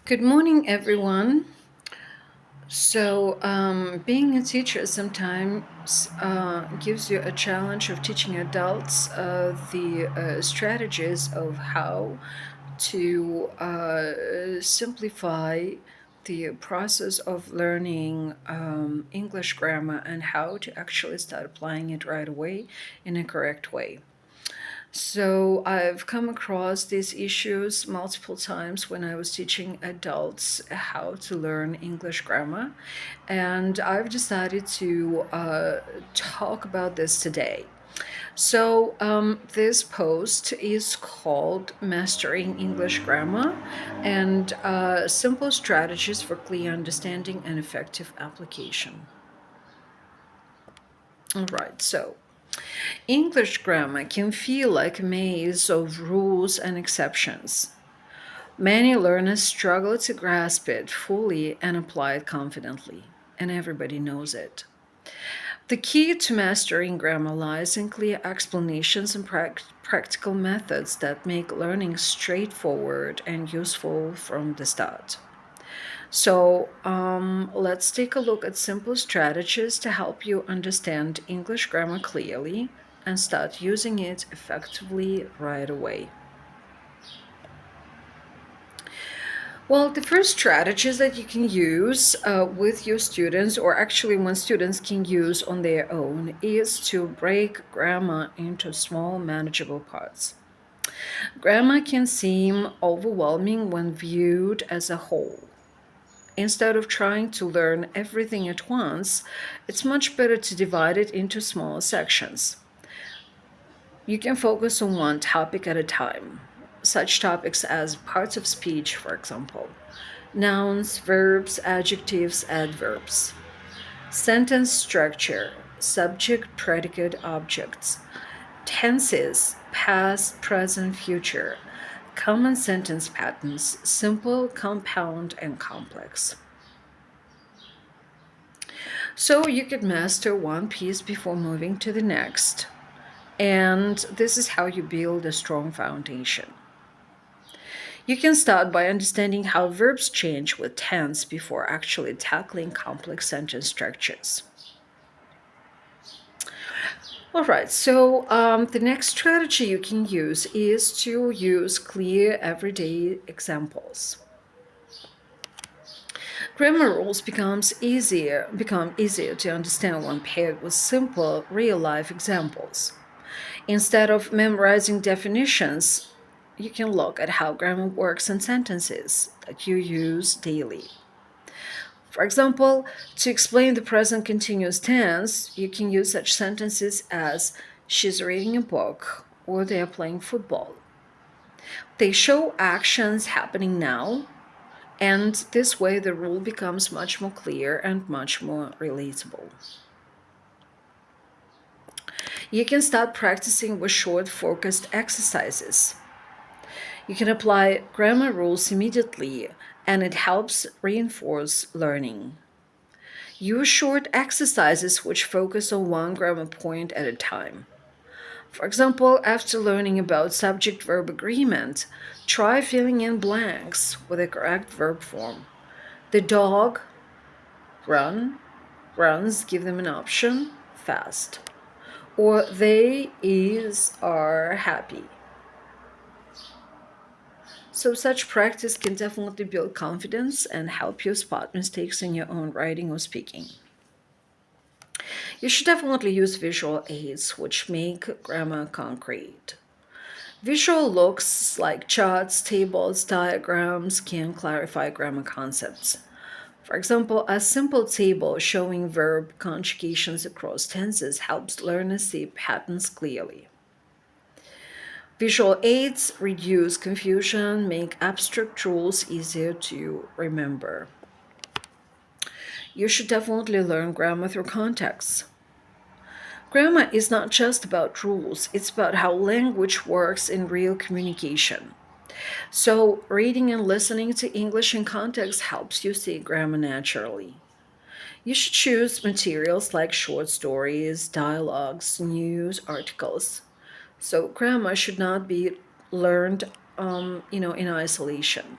Good morning, everyone. Being a teacher sometimes gives you a challenge of teaching adults the strategies of how to simplify the process of learning English grammar and how to actually start applying it right away in a correct way. So I've come across these issues multiple times when I was teaching adults how to learn English grammar, and I've decided to talk about this today. This post is called Mastering English Grammar and Simple Strategies for Clear Understanding and Effective Application. All right, so English grammar can feel like a maze of rules and exceptions. Many learners struggle to grasp it fully and apply it confidently, and everybody knows it. The key to mastering grammar lies in clear explanations and practical methods that make learning straightforward and useful from the start. Let's take a look at simple strategies to help you understand English grammar clearly and start using it effectively right away. Well, the first strategies that you can use with your students, or actually when students can use on their own, is to break grammar into small, manageable parts. Grammar can seem overwhelming when viewed as a whole. Instead of trying to learn everything at once, it's much better to divide it into smaller sections. You can focus on one topic at a time, such topics as parts of speech, for example, nouns, verbs, adjectives, adverbs, sentence structure, subject, predicate, objects, tenses, past, present, future, common sentence patterns, simple, compound, and complex. So you could master one piece before moving to the next. And this is how you build a strong foundation. You can start by understanding how verbs change with tense before actually tackling complex sentence structures. All right, the next strategy you can use is to use clear everyday examples. Grammar rules become easier to understand when paired with simple real-life examples. Instead of memorizing definitions, you can look at how grammar works in sentences that you use daily. For example, to explain the present continuous tense, you can use such sentences as she's reading a book or they are playing football. They show actions happening now, and this way the rule becomes much more clear and much more relatable. You can start practicing with short, focused exercises. You can apply grammar rules immediately, and it helps reinforce learning. Use short exercises which focus on one grammar point at a time. For example, after learning about subject verb agreement, try filling in blanks with the correct verb form. The dog runs, give them an option, fast. Or they are happy. So such practice can definitely build confidence and help you spot mistakes in your own writing or speaking. You should definitely use visual aids which make grammar concrete. Visual looks like charts, tables, diagrams can clarify grammar concepts. For example, a simple table showing verb conjugations across tenses helps learners see patterns clearly. Visual aids reduce confusion, make abstract rules easier to remember. You should definitely learn grammar through context. Grammar is not just about rules, it's about how language works in real communication. So, reading and listening to English in context helps you see grammar naturally. You should choose materials like short stories, dialogues, news, articles. So, grammar should not be learned in isolation.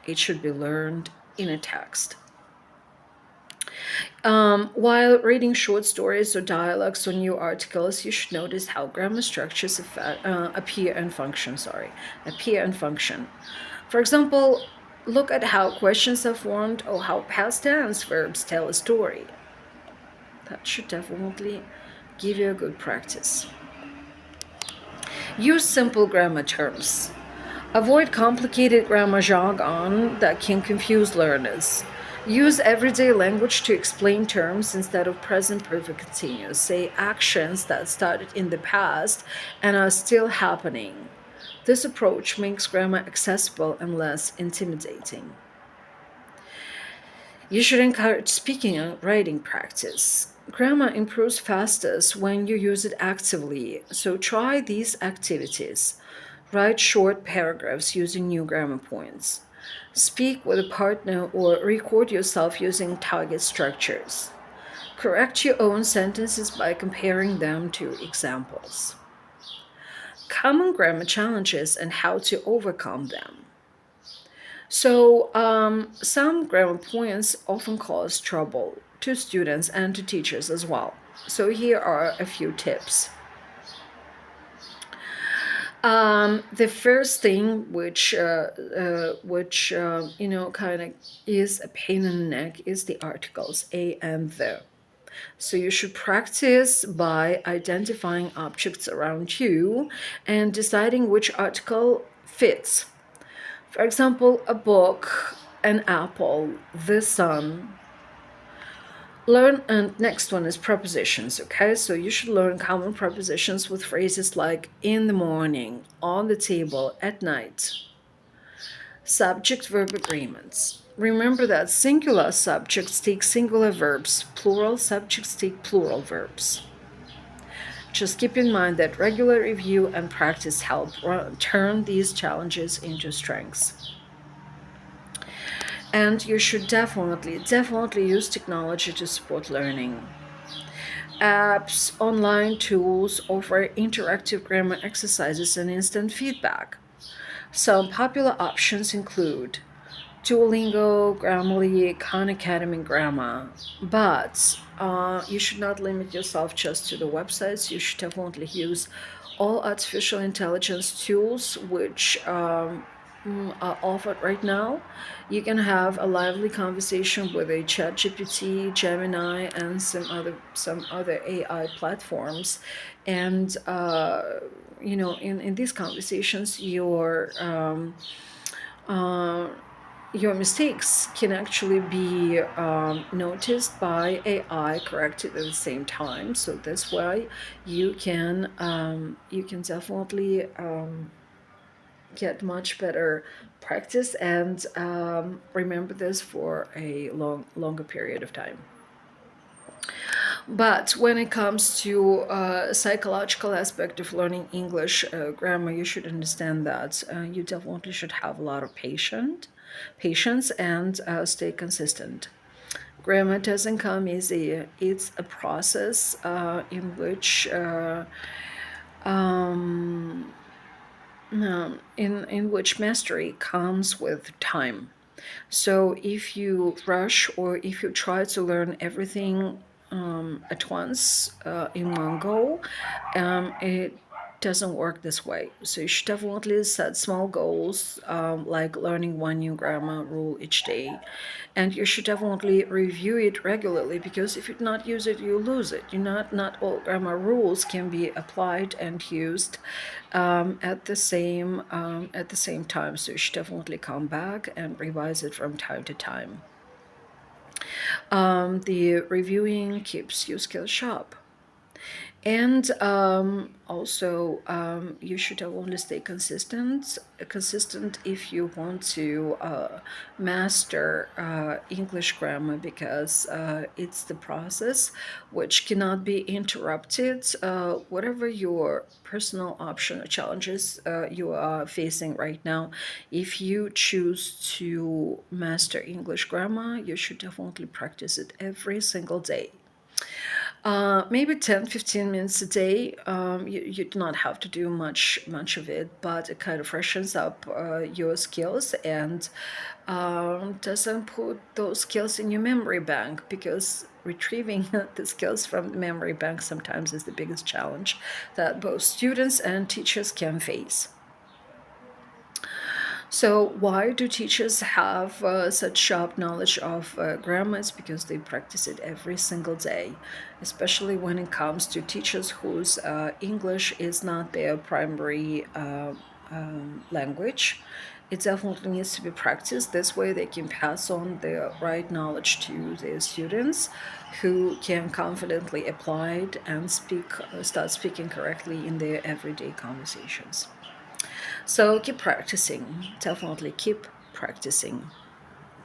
It should be learned in a text. While reading short stories or dialogues or new articles, you should notice how grammar structures appear and function. Appear and function. For example, look at how questions are formed or how past tense verbs tell a story. That should definitely give you a good practice. Use simple grammar terms. Avoid complicated grammar jargon that can confuse learners. Use everyday language to explain terms instead of present perfect continuous. Say actions that started in the past and are still happening. This approach makes grammar accessible and less intimidating. You should encourage speaking and writing practice. Grammar improves fastest when you use it actively, so try these activities. Write short paragraphs using new grammar points. Speak with a partner or record yourself using target structures. Correct your own sentences by comparing them to examples. Common grammar challenges and how to overcome them. So, some grammar points often cause trouble to students and to teachers as well. So, here are a few tips. The first thing, which kind of is a pain in the neck, is the articles a and the. So you should practice by identifying objects around you and deciding which article fits. For example, a book, an apple, the sun. Learn, and next one is prepositions, okay? So you should learn common prepositions with phrases like in the morning, on the table, at night. Subject verb agreements. Remember that singular subjects take singular verbs, plural subjects take plural verbs. Just keep in mind that regular review and practice help turn these challenges into strengths. And you should definitely use technology to support learning. Apps, online tools offer interactive grammar exercises and instant feedback. Some popular options include Duolingo, Grammarly, Khan Academy Grammar, but you should not limit yourself just to the websites. You should definitely use all artificial intelligence tools which are offered right now. You can have a lively conversation with a ChatGPT, Gemini, and some other AI platforms, and in these conversations, your mistakes can actually be noticed by AI, corrected at the same time. So that's why you can definitely get much better practice and remember this for a longer period of time. But when it comes to psychological aspect of learning English grammar, you should understand that you definitely should have a lot of patience and stay consistent. Grammar doesn't come easy. It's a process in which mastery comes with time. So if you rush or if you try to learn everything at once in one go, it doesn't work this way. So you should definitely set small goals, like learning one new grammar rule each day. And you should definitely review it regularly because if you not use it, you lose it. Not all grammar rules can be applied and used at the same time. So you should definitely come back and revise it from time to time. The reviewing keeps your skills sharp. And also, you should only stay consistent. Consistent if you want to master English grammar, because it's the process which cannot be interrupted. Whatever your personal option or challenges you are facing right now, if you choose to master English grammar, you should definitely practice it every single day. Maybe 10, 15 minutes a day. You do not have to do much of it, but it kind of freshens up your skills and doesn't put those skills in your memory bank, because retrieving the skills from the memory bank sometimes is the biggest challenge that both students and teachers can face. So, why do teachers have such sharp knowledge of grammar? It's because they practice it every single day, especially when it comes to teachers whose English is not their primary language. It definitely needs to be practiced. This way, they can pass on the right knowledge to their students, who can confidently apply it and start speaking correctly in their everyday conversations. So keep practicing. Definitely keep practicing.